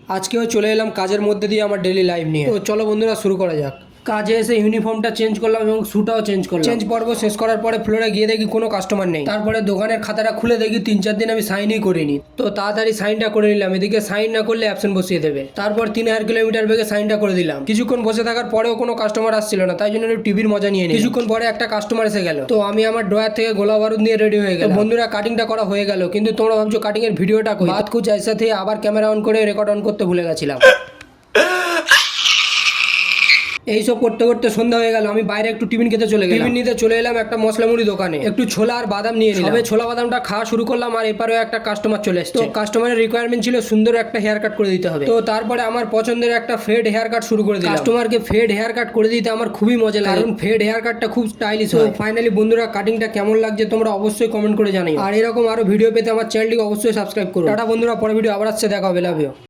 আজকেও চলে এলাম কাজের মধ্যে দিয়ে আমার ডেলি লাইফ নিয়ে। তো চলো বন্ধুরা শুরু করা যাক। কাজে এসে ইউনিফর্মটা চেঞ্জ করলাম এবং শ্যুটাও চেঞ্জ করলাম। চেঞ্জ পর্ব শেষ করার পরে ফ্লোরে গিয়ে দেখি কোনো কাস্টমার নেই। তারপরে দোকানের খাতাটা খুলে দেখি 3-4 দিন আমি সাইনই করিনি। তো তাড়াতাড়ি সাইনটা করে নিলাম, এদিকে সাইন না করলে অ্যাবসেন্ট বসিয়ে দেবে। তারপর 3000 কিলোমিটার বেগে সাইনটা করে দিলাম। কিছুক্ষণ বসে থাকার পরেও কোনো কাস্টমার আসছিল না, তাই জন্য একটু টিভির মজা নিয়ে নিই। কিছুক্ষণ পরে একটা কাস্টমার এসে গেল, তো আমি আমার ড্রয়ার থেকে গোলা বারুদ নিয়ে রেডি হয়ে গেল। বন্ধুরা কাটিংটা করা হয়ে গেল, কিন্তু তোমরা ভাবছো কাটিং এর ভিডিওটা কই? বাত কুছ ऐसा थे, আবার ক্যামেরা অন করে রেকর্ড অন করতে ভুলে গেছিলাম। এইসব করতে করতে সন্ধ্যা হয়ে গেল। আমি বাইরে একটু টিফিন খেতে চলে গেলাম। টিফিন নিতে চলে এলাম একটা মশলা মুড়ি দোকানে। একটু ছোলা আর বাদাম নিয়ে নিলাম। সবে ছোলা বাদামটা খাওয়া শুরু করলাম আর এপারেও একটা কাস্টমার চলে এসেছে। তো কাস্টমারের রিকোয়ারমেন্ট ছিল সুন্দর একটা হেয়ার কাট করে দিতে হবে। তো তারপরে আমার পছন্দের একটা ফেড হেয়ার কাট শুরু করে দিলাম। কাস্টমারকে ফেড হেয়ার কাট করে দিতে আমার খুবই মজা লাগে, কারণ ফেড হেয়ার কাটটা খুব স্টাইলিশ হয়। ফাইনালি বন্ধুরা কাটিংটা কেমন লাগছে তোমরা অবশ্যই কমেন্ট করে জানিও। আর এরকম আরো ভিডিও পেতে আমার চ্যানেলটিকে অবশ্যই সাবস্ক্রাইব করো। টাটা বন্ধুরা, পরে ভিডিও আবার আসছে, দেখা হবে, লাভ ইউ।